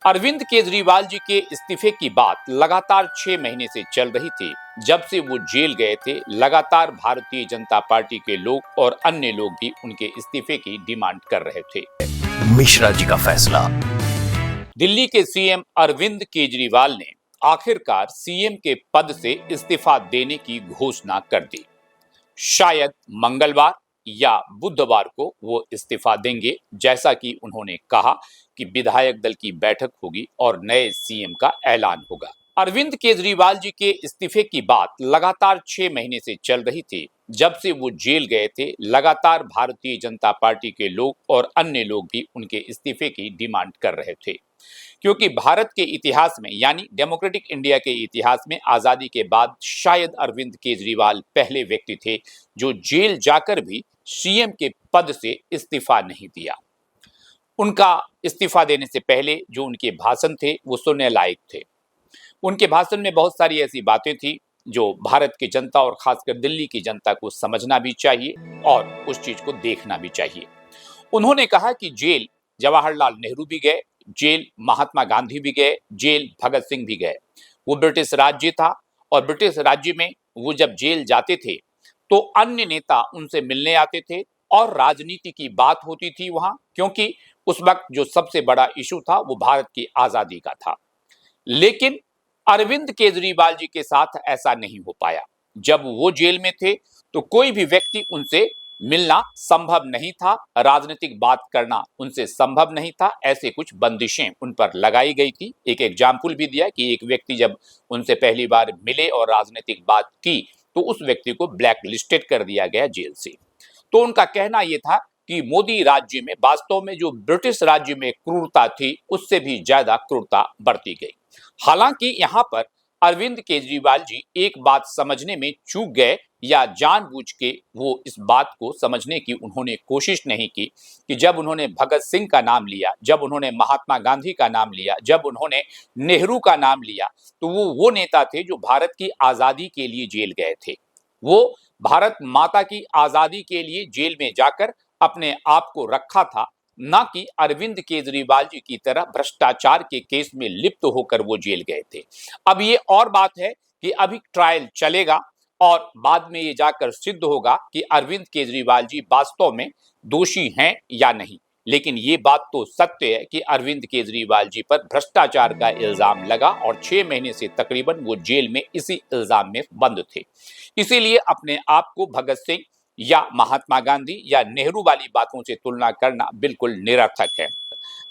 अरविंद केजरीवाल जी के इस्तीफे की बात लगातार 6 महीने से चल रही थी। जब से वो जेल गए थे, लगातार भारतीय जनता पार्टी के लोग और अन्य लोग भी उनके इस्तीफे की डिमांड कर रहे थे। मिश्रा जी का फैसला। दिल्ली के सीएम अरविंद केजरीवाल ने आखिरकार सीएम के पद से इस्तीफा देने की घोषणा कर दी। शायद मंगलवार या बुधवार को वो इस्तीफा देंगे, जैसा कि उन्होंने कहा कि विधायक दल की बैठक होगी और नए सीएम का ऐलान होगा। अरविंद केजरीवाल जी के इस्तीफे की बात लगातार 6 महीने से चल रही थी। जब से वो जेल गए थे, लगातार भारतीय जनता पार्टी के लोग और अन्य लोग भी उनके इस्तीफे की डिमांड कर रहे थे, क्योंकि भारत के इतिहास में यानी डेमोक्रेटिक इंडिया के इतिहास में आजादी के बाद शायद अरविंद केजरीवाल पहले व्यक्ति थे जो जेल जाकर भी सीएम के पद से इस्तीफा नहीं दिया। उनका इस्तीफा देने से पहले जो उनके भाषण थे वो सुनने लायक थे। उनके भाषण में बहुत सारी ऐसी बातें थी जो भारत की जनता और खासकर दिल्ली की जनता को समझना भी चाहिए और उस चीज को देखना भी चाहिए। उन्होंने कहा कि जेल जवाहरलाल नेहरू भी गए, जेल महात्मा गांधी भी गए, जेल भगत सिंह भी गए। वो ब्रिटिश राज्य था और ब्रिटिश राज्य में वो जब जेल जाते थे तो अन्य नेता उनसे मिलने आते थे और राजनीति की बात होती थी वहां, क्योंकि उस वक्त जो सबसे बड़ा इशू था वो भारत की आजादी का था। लेकिन अरविंद केजरीवाल जी के साथ ऐसा नहीं हो पाया। जब वो जेल में थे तो कोई भी व्यक्ति उनसे मिलना संभव नहीं था, राजनीतिक बात करना उनसे संभव नहीं था। ऐसे कुछ बंदिशें उन पर लगाई गई थी। एक एग्जाम्पल भी दिया कि एक व्यक्ति जब उनसे पहली बार मिले और राजनीतिक बात की तो उस व्यक्ति को ब्लैक लिस्टेड कर दिया गया जेल से। तो उनका कहना यह था कि मोदी राज्य में वास्तव में जो ब्रिटिश राज्य में क्रूरता थी उससे भी ज्यादा क्रूरता बरती गई। हालांकि यहाँ पर अरविंद केजरीवाल जी एक बात समझने में चूक गए या जानबूझ के वो इस बात को समझने की उन्होंने कोशिश नहीं की कि जब उन्होंने भगत सिंह का नाम लिया, जब उन्होंने महात्मा गांधी का नाम लिया, जब उन्होंने नेहरू का नाम लिया, तो वो नेता थे जो भारत की आजादी के लिए जेल गए थे। वो भारत माता की आजादी के लिए जेल में जाकर अपने आप को रखा था, ना कि अरविंद केजरीवाल जी की तरह भ्रष्टाचार के केस में लिप्त होकर वो जेल गए थे। अब ये और बात है कि अभी ट्रायल चलेगा और बाद में ये जाकर सिद्ध होगा कि अरविंद केजरीवाल जी वास्तव में दोषी हैं या नहीं। लेकिन ये बात तो सत्य है कि अरविंद केजरीवाल जी पर भ्रष्टाचार का इल्जाम लगा और 6 महीने से तकरीबन वो जेल में इसी इल्जाम में बंद थे। इसीलिए अपने आप को भगत सिंह या महात्मा गांधी या नेहरू वाली बातों से तुलना करना बिल्कुल निरर्थक है।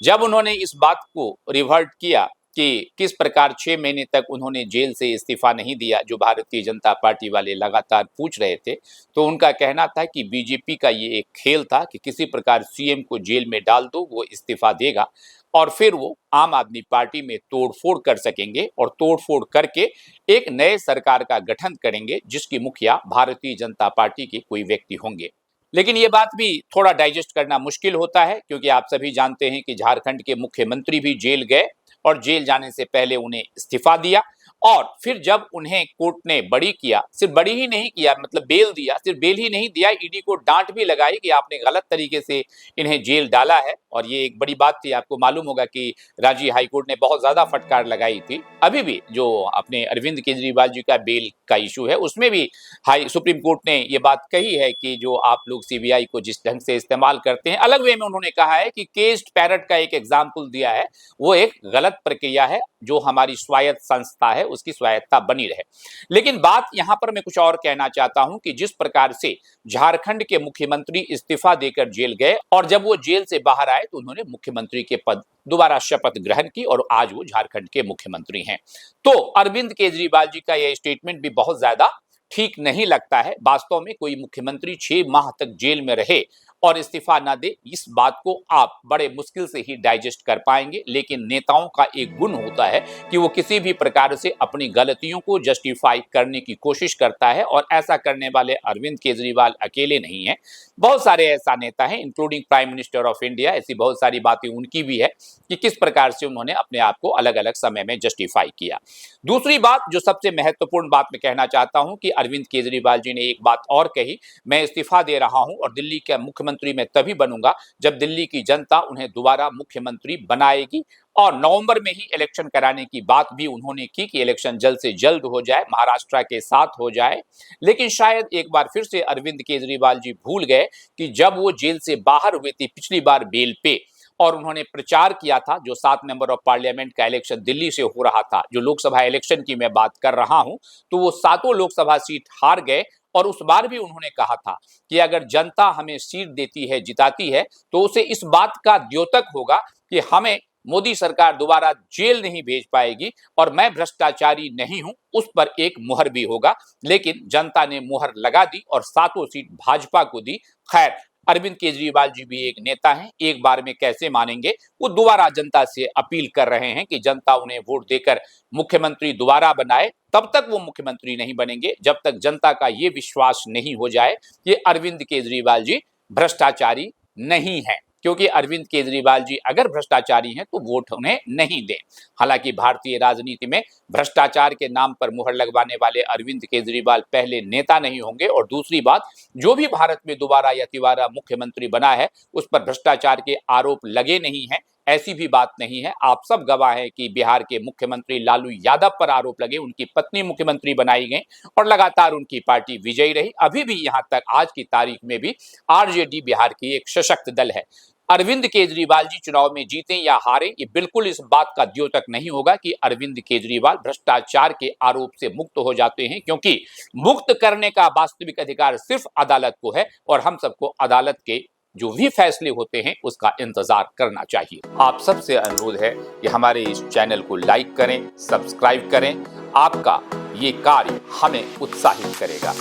जब उन्होंने इस बात को रिवर्ट किया कि किस प्रकार 6 महीने तक उन्होंने जेल से इस्तीफा नहीं दिया, जो भारतीय जनता पार्टी वाले लगातार पूछ रहे थे, तो उनका कहना था कि बीजेपी का ये एक खेल था कि किसी प्रकार सीएम को जेल में डाल दो, वो इस्तीफा देगा और फिर वो आम आदमी पार्टी में तोड़फोड़ कर सकेंगे और तोड़फोड़ करके एक नए सरकार का गठन करेंगे जिसकी मुखिया भारतीय जनता पार्टी के कोई व्यक्ति होंगे। लेकिन ये बात भी थोड़ा डाइजेस्ट करना मुश्किल होता है, क्योंकि आप सभी जानते हैं कि झारखंड के मुख्यमंत्री भी जेल गए और जेल जाने से पहले उन्हें इस्तीफा दिया और फिर जब उन्हें कोर्ट ने बरी किया, सिर्फ बरी ही नहीं किया, मतलब बेल दिया, सिर्फ बेल ही नहीं दिया, ईडी को डांट भी लगाई कि आपने गलत तरीके से इन्हें जेल डाला है। और ये एक बड़ी बात थी। आपको मालूम होगा कि राज्य हाईकोर्ट ने बहुत ज्यादा फटकार लगाई थी। अभी भी जो अपने अरविंद केजरीवाल जी का बेल का इशू है उसमें भी हाई सुप्रीम कोर्ट ने ये बात कही है कि जो आप लोग सीबीआई को जिस ढंग से इस्तेमाल करते हैं, अलग वे में उन्होंने कहा है कि केस्ड पैरट का एक एग्जाम्पल दिया है, वो एक गलत प्रक्रिया है। जो हमारी स्वायत्त संस्था है उसकी स्वायत्तता बनी रहे। लेकिन बात यहां पर मैं कुछ और कहना चाहता हूं कि जिस प्रकार से झारखंड के मुख्यमंत्री इस्तीफा देकर जेल गए और जब वो जेल से बाहर आए तो उन्होंने मुख्यमंत्री के पद दोबारा शपथ ग्रहण की और आज वो झारखंड के मुख्यमंत्री हैं। तो अरविंद केजरीवाल जी का यह स्टेटमेंट भी बहुत ज्यादा ठीक नहीं लगता है। वास्तव में कोई मुख्यमंत्री 6 माह तक जेल में रहे और इस्तीफा ना दे, इस बात को आप बड़े मुश्किल से ही डाइजेस्ट कर पाएंगे। लेकिन नेताओं का एक गुण होता है कि वो किसी भी प्रकार से अपनी गलतियों को जस्टिफाई करने की कोशिश करता है और ऐसा करने वाले अरविंद केजरीवाल अकेले नहीं है। बहुत सारे ऐसा नेता हैं, including prime minister of India. ऐसी बहुत सारी बातें उनकी भी है कि किस प्रकार से उन्होंने अपने आप को अलग अलग समय में जस्टिफाई किया। दूसरी बात जो सबसे महत्वपूर्ण बात मैं कहना चाहता हूं कि अरविंद केजरीवाल जी ने एक बात और कही, मैं इस्तीफा दे रहा हूं और दिल्ली का मुख्यमंत्री मैं तभी बनूंगा जब दिल्ली की जनता उन्हें दोबारा मुख्यमंत्री बनाएगी और नवंबर में ही इलेक्शन कराने की बात भी उन्होंने की कि इलेक्शन जल्द से जल्द हो जाए, महाराष्ट्र के साथ हो जाए। लेकिन शायद एक बार फिर से अरविंद केजरीवाल जी भूल गए कि जब वो जेल से बाहर हुए थे पिछली बार बेल पे, और उन्होंने प्रचार किया था, जो 7 मेंबर ऑफ पार्लियामेंट का इलेक्शन दिल्ली से हो रहा था, जो लोकसभा इलेक्शन की मैं बात कर रहा हूं, तो वो सातों लोकसभा सीट हार गए। और उस बार भी उन्होंने कहा था कि अगर जनता हमें सीट देती है, जिताती है, तो उसे इस बात का द्योतक होगा कि हमें मोदी सरकार दोबारा जेल नहीं भेज पाएगी और मैं भ्रष्टाचारी नहीं हूं, उस पर एक मुहर भी होगा। लेकिन जनता ने मुहर लगा दी और सातों सीट भाजपा को दी। खैर, अरविंद केजरीवाल जी भी एक नेता हैं, एक बार में कैसे मानेंगे। वो दोबारा जनता से अपील कर रहे हैं कि जनता उन्हें वोट देकर मुख्यमंत्री दोबारा बनाए। तब तक वो मुख्यमंत्री नहीं बनेंगे जब तक जनता का ये विश्वास नहीं हो जाए कि अरविंद केजरीवाल जी भ्रष्टाचारी नहीं है, क्योंकि अरविंद केजरीवाल जी अगर भ्रष्टाचारी हैं तो वोट उन्हें नहीं दें। हालांकि भारतीय राजनीति में भ्रष्टाचार के नाम पर मुहर लगवाने वाले अरविंद केजरीवाल पहले नेता नहीं होंगे, और दूसरी बात, जो भी भारत में दोबारा या तिबारा मुख्यमंत्री बना है उस पर भ्रष्टाचार के आरोप लगे नहीं हैं, ऐसी भी बात नहीं है। आप सब गवाह हैं कि बिहार के मुख्यमंत्री लालू यादव पर आरोप लगे, उनकी पत्नी मुख्यमंत्री बनाई गई और लगातार उनकी पार्टी विजयी रही। अभी भी यहां तक आज की तारीख में भी आरजेडी बिहार की एक सशक्त दल है। अरविंद केजरीवाल जी चुनाव में जीते या हारे, ये बिल्कुल इस बात का द्योतक नहीं होगा कि अरविंद केजरीवाल भ्रष्टाचार के आरोप से मुक्त हो जाते हैं, क्योंकि मुक्त करने का वास्तविक अधिकार सिर्फ अदालत को है और हम सबको अदालत के जो भी फैसले होते हैं उसका इंतजार करना चाहिए। आप सबसे अनुरोध है कि हमारे इस चैनल को लाइक करें, सब्सक्राइब करें। आपका ये कार्य हमें उत्साहित करेगा।